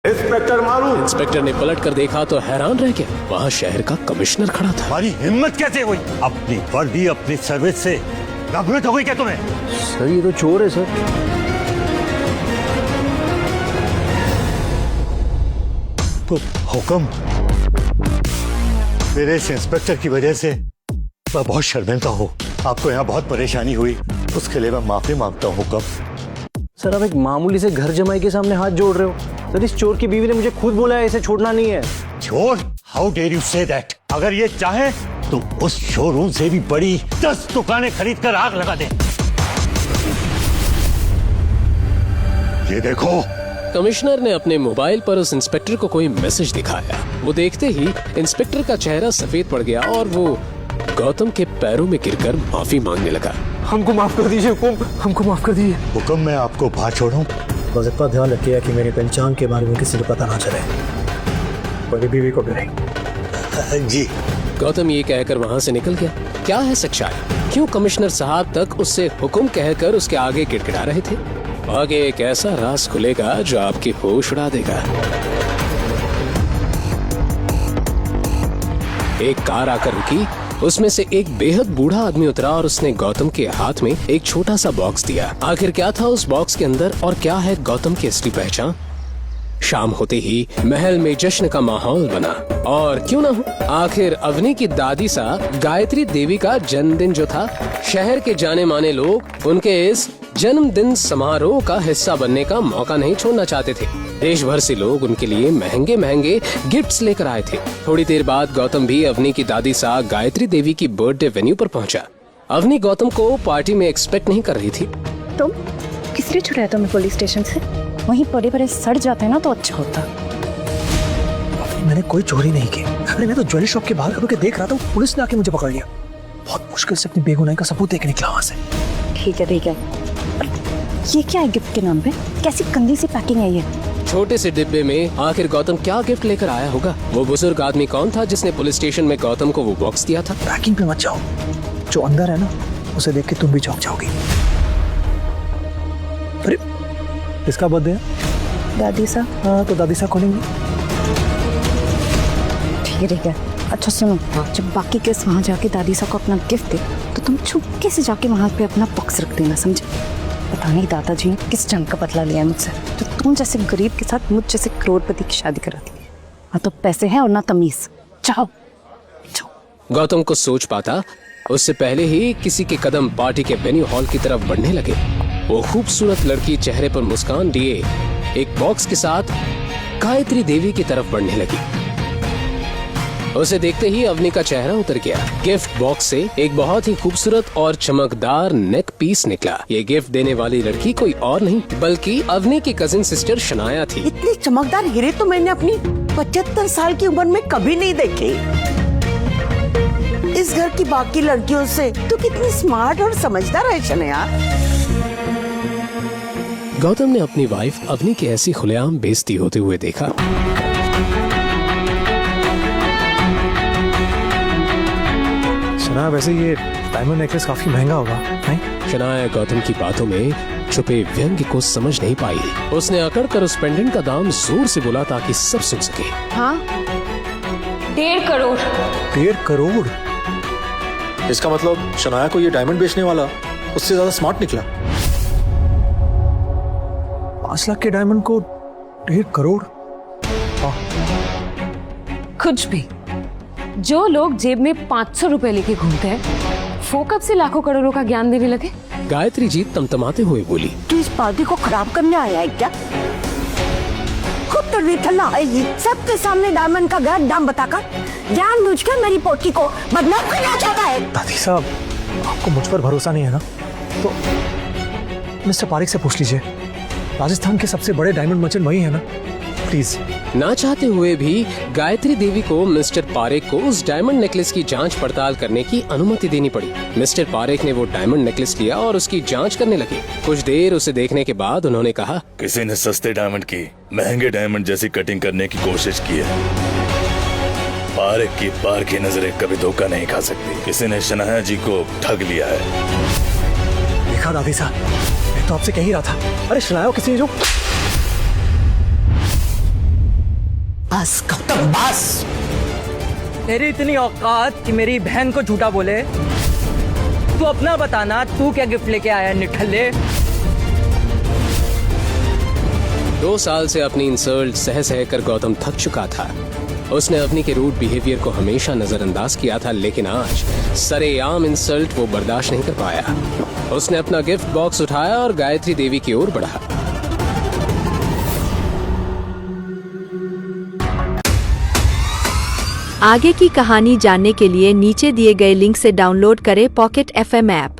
Inspector मारूं। Inspector ने पलट कर देखा तो हैरान रह गया, वहाँ शहर का कमिश्नर खड़ा था। हमारी हिम्मत कैसे हुई? अपनी वर्दी अपनी सर्विस से नफरत हो गई क्या तुम्हें? सर ये तो चोर है सर। हुक्म, मेरे इस इंस्पेक्टर की वजह से मैं बहुत शर्मिंदा हूँ। आपको यहाँ बहुत परेशानी हुई, उसके लिए मैं माफी मांगता हूँ। हुक्म। सर आप एक मामूली से घर जमाई के सामने हाथ जोड़ रहे हो। सर इस चोर की बीवी ने मुझे खुद बोला है इसे छोड़ना नहीं है। चोर? How dare you say that? अगर ये चाहे तो उस शोरूम से भी बड़ी 10 दुकानें खरीद कर आग लगा दे। ये देखो। कमिश्नर ने अपने मोबाइल पर उस इंस्पेक्टर को कोई मैसेज दिखाया। वो देखते ही इंस्पेक्टर का चेहरा सफेद पड़ गया और वो गौतम के पैरों में गिरकर माफी मांगने लगा। हमको माफ कर दीजिए हुकुम, हमको माफ कर दीजिए। हुक्म, मैं आपको बाहर छोड़ूं? बस इतना ध्यान रखिए कि मेरी पहचान के बारे में किसी को पता ना चले, मेरी बीवी को भी नहीं। जी। गौतम ये कहकर वहाँ से निकल गया। क्या है सच्चाई? क्यों कमिश्नर साहब तक उससे हुक्म कहकर उसके आगे गिड़गिड़ा रहे थे? आगे एक ऐसा राज खुलेगा जो आपकी होश उड़ा देगा। एक कार आकर रुकी, उसमें से एक बेहद बूढ़ा आदमी उतरा और उसने गौतम के हाथ में एक छोटा सा बॉक्स दिया। आखिर क्या था उस बॉक्स के अंदर और क्या है गौतम की असली पहचान? शाम होते ही महल में जश्न का माहौल बना और क्यों ना हो, आखिर अवनी की दादी सा गायत्री देवी का जन्मदिन जो था, शहर के जाने माने लोग उनके इस जन्मदिन समारोह का हिस्सा बनने का मौका नहीं छोड़ना चाहते थे। देश भर से लोग उनके लिए महंगे महंगे गिफ्ट्स लेकर आए थे। थोड़ी देर बाद गौतम भी अवनी की दादी सा गायत्री देवी की बर्थडे वेन्यू पर पहुंचा। अवनी गौतम को पार्टी में एक्सपेक्ट नहीं कर रही थी। तुम किस लिए छुड़ाया तुम्हें पुलिस स्टेशन से? वहीं पड़े पड़े सड़ जाते ना तो अच्छा होता। मैंने कोई चोरी नहीं की। अरे मैं तो ज्वेलरी शॉप के बाहर खड़े होकर देख रहा था, पुलिस ने आके मुझे पकड़ लिया। बहुत मुश्किल से अपनी बेगुनाही का सबूत देके निकला वहां से। ठीक है ठीक है। ये क्या है गिफ्ट के नाम पे? कैसी गंदी सी पैकिंग है ये? छोटे से डिब्बे में आखिर गौतम क्या गिफ्ट लेकर आया होगा? वो बुजुर्ग आदमी कौन था जिसने पुलिस स्टेशन में गौतम को वो बॉक्स दिया था? पैकिंग पे मत जाओ, जो अंदर है ना उसे देख के तुम भी चौंक जाओगी। अरे किसका बर्थडे है? दादी सा। हाँ तो दादी सा खोलेंगे। ठीक है। अच्छा सुनो, जब बाकी केस वहाँ जाके दादी सा को अपना गिफ्ट दे तो तुम चुपके से जाके वहाँ पे अपना बॉक्स रख देना, समझे? पता नहीं दादाजी ने किस जंग का बदला लिया मुझसे, तो तुम जैसे गरीब के साथ मुझ जैसे करोड़पति की शादी करा दी। हाँ तो पैसे हैं और ना तमीज। जाओ जाओ। गौतम को सोच पाता उससे पहले ही किसी के कदम पार्टी के वेन्यू हॉल की तरफ बढ़ने लगे। वो खूबसूरत लड़की चेहरे पर मुस्कान लिए एक बॉक्स के साथ गायत्री देवी की तरफ बढ़ने लगी। उसे देखते ही अवनी का चेहरा उतर गया। गिफ्ट बॉक्स से एक बहुत ही खूबसूरत और चमकदार नेक पीस निकला। ये गिफ्ट देने वाली लड़की कोई और नहीं बल्कि अवनी की कजिन सिस्टर शनाया थी। इतनी चमकदार हीरे तो मैंने अपनी 75 साल की उम्र में कभी नहीं देखे। इस घर की बाकी लड़कियों से तो कितनी स्मार्ट और समझदार है शनाया। गौतम ने अपनी वाइफ अवनी की ऐसी खुलेआम बेइज्जती होते हुए देखा। सुना वैसे ये डायमंड नेकलेस काफी महंगा होगा, नहीं? शनाया गौतम की बातों में छुपे व्यंग्य को समझ नहीं पाई। उसने अकड़ कर उस पेंडेंट का दाम जोर से बोला ताकि सब सुन सके। हाँ 1.5 करोड़। 1.5 करोड़? इसका मतलब शनाया को ये डायमंड बेचने वाला उससे ज्यादा स्मार्ट निकला। 5 लाख के डायमंड को 1.5 करोड़? कुछ भी। जो लोग जेब में 500 रुपए लेके घूमते हैं वो कब से लाखों करोड़ों का ज्ञान देने लगे? गायत्री जी तमतमाते हुए बोली। तू इस पार्टी को खराब करने आया है क्या? खुद तो रिथल आएगी सबके सामने डायमंड का गलत दाम बताकर जानबूझकर मेरी पोती को बदनाम करना चाहता है। दादी साहब आपको मुझ पर भरोसा नहीं है ना, तो मिस्टर पारेख से पूछ लीजिए। राजस्थान के सबसे बड़े डायमंड मर्चेंट वही है ना, प्लीज। ना चाहते हुए भी गायत्री देवी को मिस्टर पारेख को उस डायमंड नेकलेस की जांच पड़ताल करने की अनुमति देनी पड़ी। मिस्टर पारेख ने वो डायमंड नेकलेस लिया और उसकी जांच करने लगे। कुछ देर उसे देखने के बाद उन्होंने कहा, किसी ने सस्ते डायमंड की महंगे डायमंड जैसी कटिंग करने की कोशिश की है। पारेख की पार की नजरें कभी धोखा नहीं खा सकती। किसी ने शनाया जी को ठग लिया है। देखा दादी साहब, मैं तो आपसे कह ही रहा था। अरे शनाया किसी ने जो बस गौतम बस। तेरी इतनी औकात कि मेरी बहन को झूठा बोले? तू अपना बताना, तू क्या गिफ्ट लेके आया निठल्ले? 2 साल से अपनी इंसल्ट सह सह कर गौतम थक चुका था। उसने अवनी के रूड बिहेवियर को हमेशा नजरअंदाज किया था, लेकिन आज सरेआम इंसल्ट वो बर्दाश्त नहीं कर पाया। उसने अपना गिफ्ट बॉक्स उठाया और गायत्री देवी की ओर बढ़ा। आगे की कहानी जानने के लिए नीचे दिए गए लिंक से डाउनलोड करें पॉकेट FM ऐप।